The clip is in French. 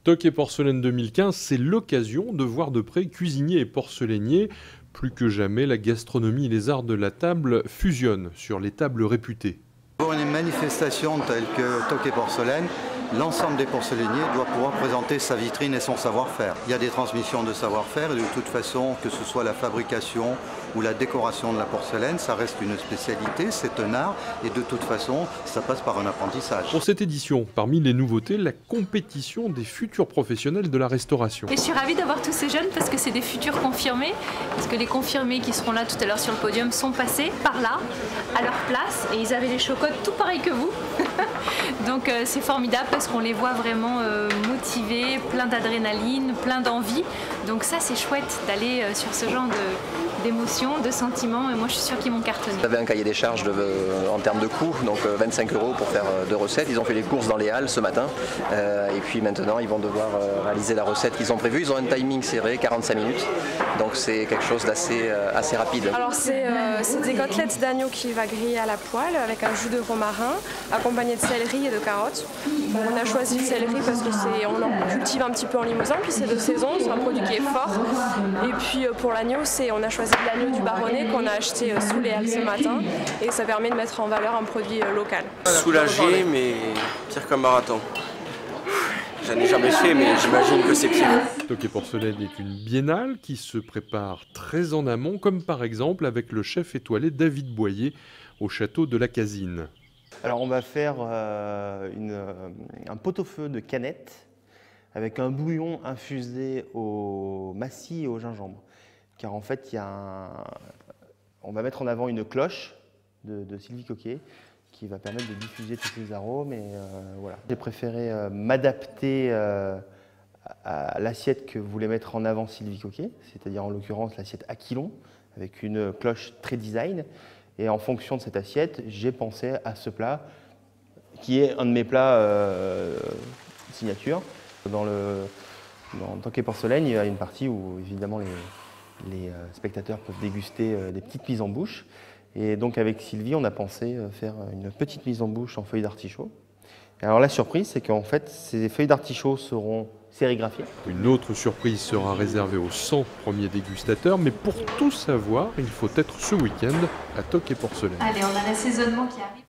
Toc et Porcelaine 2015, c'est l'occasion de voir de près cuisiniers et porcelainiers. Plus que jamais, la gastronomie et les arts de la table fusionnent sur les tables réputées. Pour une manifestation telle que Toc et Porcelaine, l'ensemble des porcelainiers doit pouvoir présenter sa vitrine et son savoir-faire. Il y a des transmissions de savoir-faire et de toute façon, que ce soit la fabrication ou la décoration de la porcelaine, ça reste une spécialité, c'est un art et de toute façon, ça passe par un apprentissage. Pour cette édition, parmi les nouveautés, la compétition des futurs professionnels de la restauration. Et je suis ravie d'avoir tous ces jeunes parce que c'est des futurs confirmés, parce que les confirmés qui seront là tout à l'heure sur le podium sont passés par là, à leur place, et ils avaient les chocottes tout pareil que vous. Donc c'est formidable parce qu'on les voit vraiment motivés, plein d'adrénaline, plein d'envie. Donc ça c'est chouette d'aller sur ce genre d'émotions, de sentiments, et moi je suis sûre qu'ils vont cartonner. Ils avaient un cahier des charges en termes de coûts, donc 25 € pour faire 2 recettes. Ils ont fait les courses dans les halles ce matin et puis maintenant ils vont devoir réaliser la recette qu'ils ont prévue. Ils ont un timing serré, 45 minutes, donc c'est quelque chose d'assez assez rapide. Alors c'est des côtelettes d'agneau qui va griller à la poêle avec un jus de romarin accompagné de céleri et de carottes. On a choisi le céleri parce que on en cultive un petit peu en Limousin, puis c'est de saison, c'est un produit qui est fort. Et puis pour l'agneau, on a choisi de l'agneau du Baronnet qu'on a acheté sous les halles ce matin et ça permet de mettre en valeur un produit local. Soulagé, mais pire qu'un marathon. J'en ai jamais fait, mais j'imagine que c'est pire. Toc et Porcelaine est une biennale qui se prépare très en amont, comme par exemple avec le chef étoilé David Boyer au château de la Casine. Alors on va faire un pot-au-feu de canettes avec un bouillon infusé au massis et au gingembre. Car en fait, on va mettre en avant une cloche de Sylvie Coquet qui va permettre de diffuser tous ces arômes. Et voilà. J'ai préféré m'adapter à l'assiette que voulait mettre en avant Sylvie Coquet, c'est-à-dire en l'occurrence l'assiette Aquilon, avec une cloche très design. Et en fonction de cette assiette, j'ai pensé à ce plat, qui est un de mes plats signature. Dans Toc et Porcelaine, il y a une partie où évidemment les spectateurs peuvent déguster des petites mises en bouche. Et donc avec Sylvie, on a pensé faire une petite mise en bouche en feuilles d'artichaut. Alors la surprise, c'est qu'en fait, ces feuilles d'artichaut seront sérigraphiées. Une autre surprise sera réservée aux 100 premiers dégustateurs, mais pour tout savoir, il faut être ce week-end à Toc et Porcelaine. Allez, on a l'assaisonnement qui arrive.